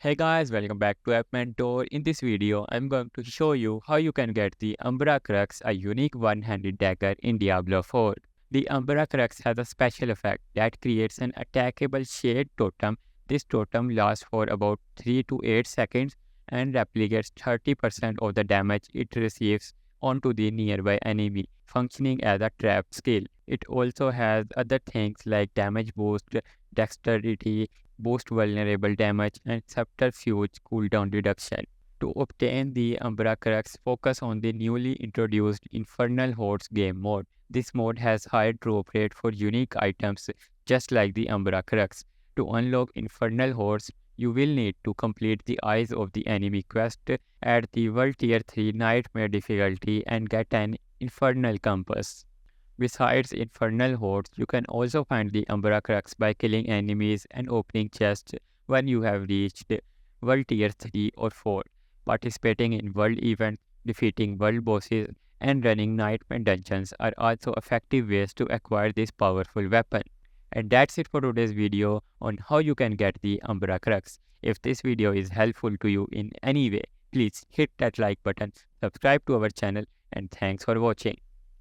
Hey guys, welcome back to App Mentor. In this video, I'm going to show you how you can get the Umbracrux, a unique one-handed dagger in Diablo 4. The Umbracrux has a special effect that creates an attackable shade totem. This totem lasts for about 3 to 8 seconds and replicates 30% of the damage it receives onto the nearby enemy, functioning as a trap skill. It also has other things like damage boost, dexterity, boost vulnerable damage, and subterfuge cooldown reduction. To obtain the Umbracrux, focus on the newly introduced Infernal Hordes game mode. This mode has higher drop rate for unique items just like the Umbracrux. To unlock Infernal Hordes, you will need to complete the Eyes of the Enemy quest at the World Tier 3 Nightmare difficulty and get an Infernal Compass. Besides Infernal Hordes, you can also find the Umbracrux by killing enemies and opening chests when you have reached World Tier 3 or 4. Participating in world events, defeating world bosses, and running nightmare dungeons are also effective ways to acquire this powerful weapon. And that's it for today's video on how you can get the Umbracrux. If this video is helpful to you in any way, please hit that like button, subscribe to our channel, and thanks for watching.